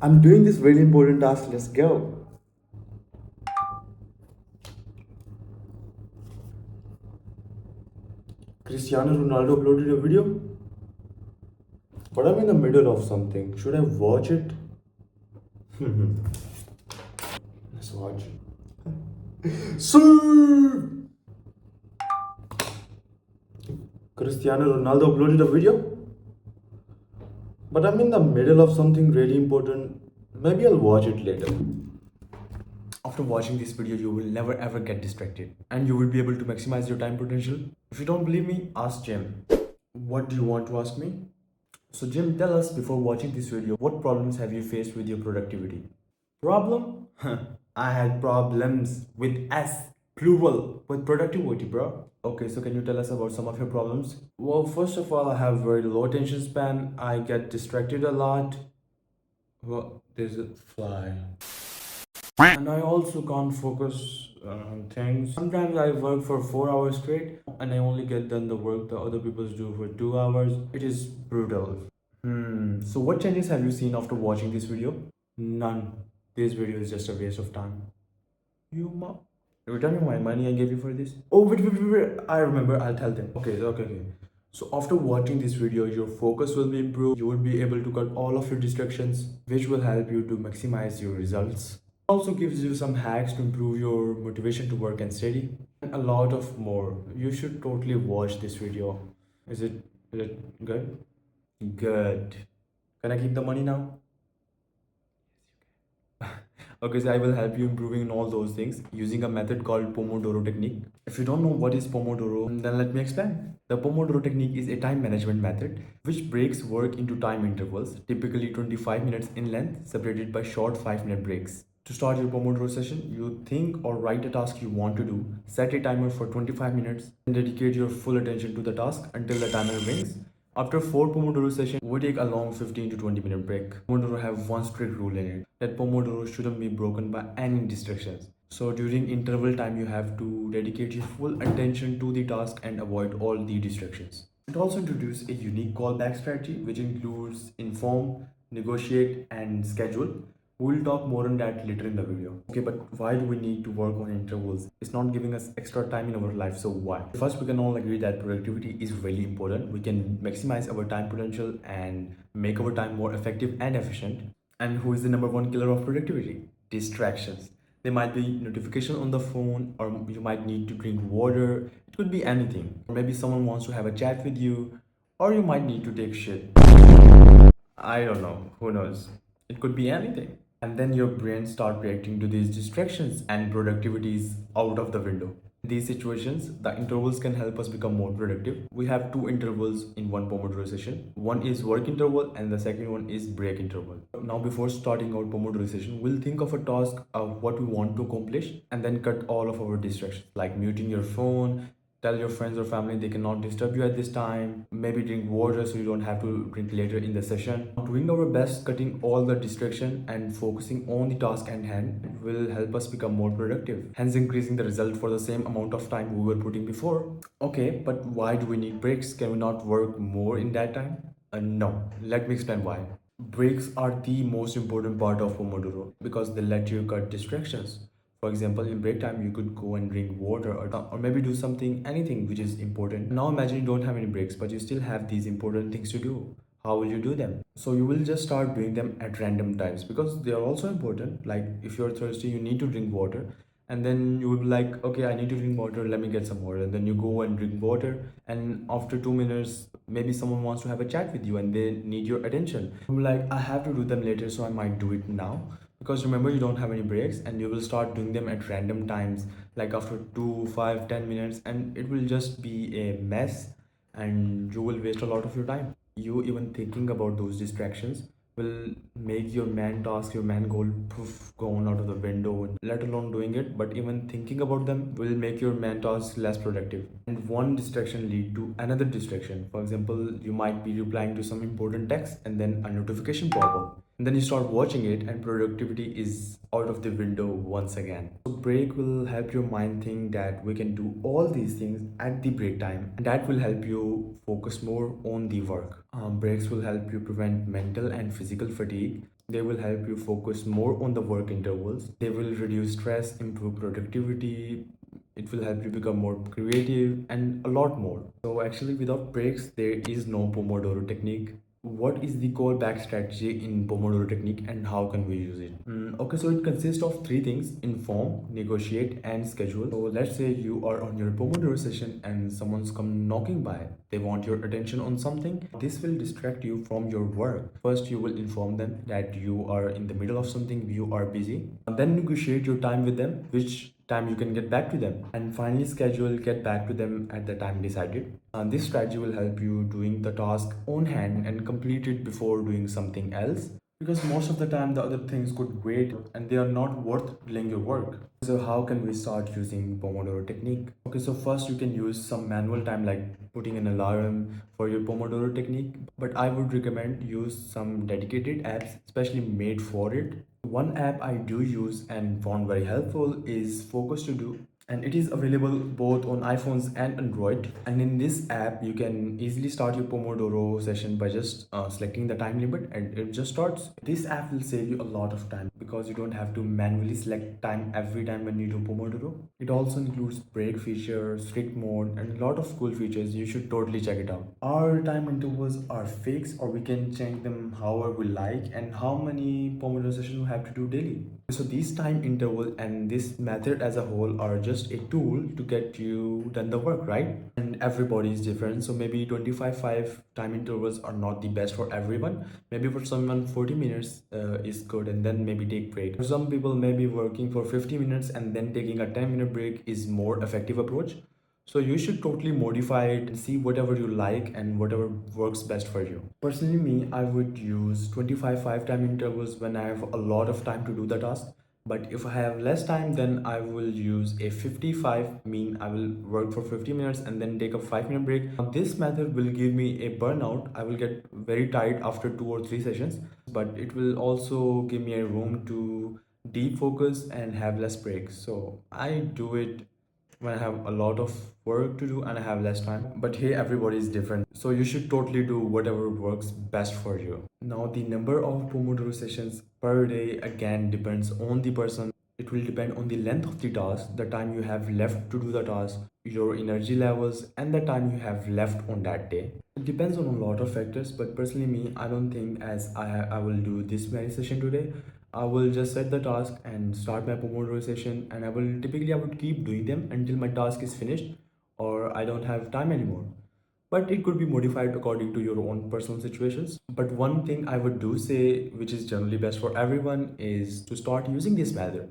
I'm doing this really important task. Let's go. Cristiano Ronaldo uploaded a video, but I'm in the middle of something. Should I watch it? Let's watch. Sir! Cristiano Ronaldo uploaded a video, but I'm in the middle of something really important. Maybe I'll watch it later. After watching this video, you will never ever get distracted and you will be able to maximize your time potential. If you don't believe me, ask Jim. What do you want to ask me? So Jim, tell us before watching this video, what problems have you faced with your productivity? Problem? I had problems with S, plural, with productivity, bro. Okay, so can you tell us about some of your problems? Well, first of all, I have very low attention span. I get distracted a lot. Well, there's a fly. And I also can't focus on things. Sometimes I work for 4 hours straight and I only get done the work the other people do for 2 hours. It is brutal. So what changes have you seen after watching this video? None. This video is just a waste of time. Return me my money I gave you for this. Oh, wait. I remember. I'll tell them. Okay. So after watching this video, your focus will be improved. You will be able to cut all of your distractions, which will help you to maximize your results. Also gives you some hacks to improve your motivation to work and study, and a lot of more. You should totally watch this video. Is it good? Good. Can I keep the money now? Okay, so I will help you improving in all those things using a method called Pomodoro technique. If you don't know what is Pomodoro, then let me explain. The Pomodoro technique is a time management method which breaks work into time intervals, typically 25 minutes in length, separated by short 5-minute breaks. To start your Pomodoro session, you think or write a task you want to do, set a timer for 25 minutes, and dedicate your full attention to the task until the timer rings. After 4 Pomodoro sessions, we take a long 15 to 20 minute break. Pomodoro have one strict rule in it, that Pomodoro shouldn't be broken by any distractions. So during interval time, you have to dedicate your full attention to the task and avoid all the distractions. It also introduces a unique callback strategy which includes inform, negotiate and schedule. We'll talk more on that later in the video. Okay, but why do we need to work on intervals? It's not giving us extra time in our life, so why? First, we can all agree that productivity is really important. We can maximize our time potential and make our time more effective and efficient. And who is the number one killer of productivity? Distractions. There might be notification on the phone, or you might need to drink water. It could be anything. Or maybe someone wants to have a chat with you, or you might need to take shit. I don't know. Who knows? It could be anything. And then your brain start reacting to these distractions and productivity is out of the window. In these situations, the intervals can help us become more productive. We have two intervals in one Pomodoro session. One is work interval and the second one is break interval. Now before starting our Pomodoro session, we'll think of a task of what we want to accomplish and then cut all of our distractions like muting your phone, tell your friends or family they cannot disturb you at this time, maybe drink water so you don't have to drink later in the session. Doing our best, cutting all the distraction and focusing on the task at hand will help us become more productive, hence increasing the result for the same amount of time we were putting before. Okay, but why do we need breaks? Can we not work more in that time? No, let me explain why. Breaks are the most important part of Pomodoro because they let you cut distractions. For example, in break time, you could go and drink water or maybe do something, anything which is important. Now imagine you don't have any breaks, but you still have these important things to do. How will you do them? So you will just start doing them at random times because they are also important. Like if you're thirsty, you need to drink water. And then you would be like, okay, I need to drink water, let me get some water. And then you go and drink water. And after 2 minutes, maybe someone wants to have a chat with you and they need your attention. I'm like, I have to do them later, so I might do it now because remember you don't have any breaks and you will start doing them at random times like after 2, 5, 10 minutes, and it will just be a mess and you will waste a lot of your time. You even thinking about those distractions will make your main task, your main goal, poof, gone out of the window, let alone doing it. But even thinking about them will make your main task less productive. And one distraction lead to another distraction. For example, you might be replying to some important text and then a notification pop up. And then you start watching it and productivity is out of the window once again. So break will help your mind think that we can do all these things at the break time, and that will help you focus more on the work. Breaks will help you prevent mental and physical fatigue. They will help you focus more on the work intervals. They will reduce stress, improve productivity. It will help you become more creative and a lot more. So actually without breaks, there is no Pomodoro technique. What is the core back strategy in Pomodoro technique and how can we use it? Okay, so it consists of three things: inform, negotiate, and schedule. So let's say you are on your Pomodoro session and someone's come knocking by. They want your attention on something. This will distract you from your work. First, you will inform them that you are in the middle of something, you are busy. And then negotiate your time with them, which time you can get back to them, and finally schedule get back to them at the time decided. And this strategy will help you doing the task on hand and complete it before doing something else, because most of the time the other things could wait and they are not worth delaying your work. So how can we start using Pomodoro technique? Okay, so first you can use some manual time like putting an alarm for your Pomodoro technique, but I would recommend use some dedicated apps especially made for it. One app I do use and found very helpful is Focus to Do, and it is available both on iPhones and Android. And in this app you can easily start your Pomodoro session by just selecting the time limit and it just starts. This app will save you a lot of time because you don't have to manually select time every time when you do Pomodoro. It also includes break feature, strict mode, and a lot of cool features. You should totally check it out. Our time intervals are fixed or we can change them however we like, and how many Pomodoro sessions we have to do daily. So these time interval and this method as a whole are just a tool to get you done the work, right? And everybody is different. So maybe 25 time intervals are not the best for everyone. Maybe for someone 40 minutes is good and then maybe take break. For some people maybe working for 50 minutes and then taking a 10-minute break is more effective approach. So you should totally modify it and see whatever you like and whatever works best for you. Personally, me, I would use 25 5 time intervals when I have a lot of time to do the task. But if I have less time, then I will use a 55, mean I will work for 50 minutes and then take a 5-minute break. Now, this method will give me a burnout. I will get very tired after 2 or 3 sessions, but it will also give me a room to deep focus and have less breaks. So I do it when I have a lot of work to do and I have less time. But hey, everybody is different. So you should totally do whatever works best for you. Now, the number of Pomodoro sessions per day again depends on the person. It will depend on the length of the task, the time you have left to do the task, your energy levels, and the time you have left on that day. It depends on a lot of factors, but personally, me, I don't think as I will do this many session today. I will just set the task and start my Pomodoro session, and I would keep doing them until my task is finished or I don't have time anymore. But it could be modified according to your own personal situations. But one thing I would do say, which is generally best for everyone, is to start using this method.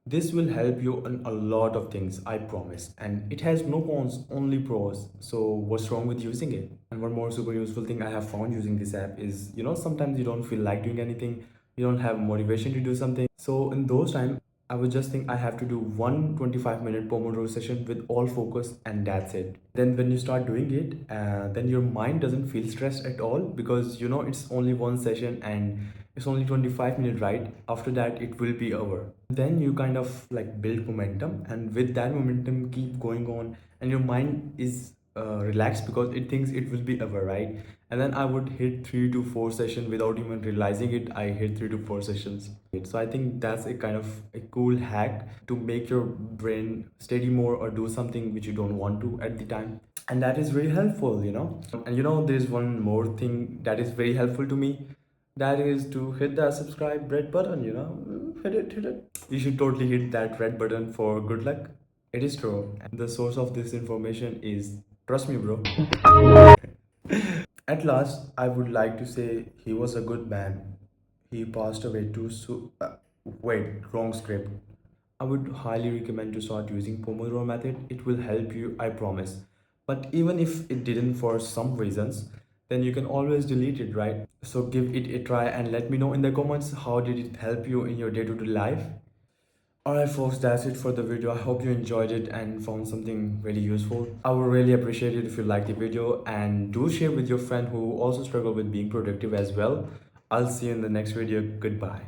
This will help you on a lot of things, I promise. And it has no cons, only pros. So what's wrong with using it? And one more super useful thing I have found using this app is, sometimes you don't feel like doing anything, you don't have motivation to do something. So in those times, I would just think I have to do one 25-minute Pomodoro session with all focus and that's it. Then when you start doing it, then your mind doesn't feel stressed at all because it's only one session and it's only 25 minutes, right? After that, it will be over. Then you kind of like build momentum, and with that momentum, keep going on, and your mind is relaxed because it thinks it will be over, right? And then I would hit 3 to 4 sessions without even realizing it. I hit 3 to 4 sessions. So I think that's a kind of a cool hack to make your brain steady more or do something which you don't want to at the time. And that is very helpful. And there's one more thing that is very helpful to me. That is to hit that subscribe red button. Hit it. You should totally hit that red button for good luck. It is true. And the source of this information is, trust me, bro. At last, I would like to say he was a good man. He passed away too soon. Wait, wrong script. I would highly recommend to start using Pomodoro method. It will help you, I promise. But even if it didn't for some reasons, then you can always delete it, right? So give it a try and let me know in the comments how did it help you in your day-to-day life. Alright folks, that's it for the video. I hope you enjoyed it and found something really useful. I would really appreciate it if you like the video and do share with your friend who also struggle with being productive as well. I'll see you in the next video. Goodbye.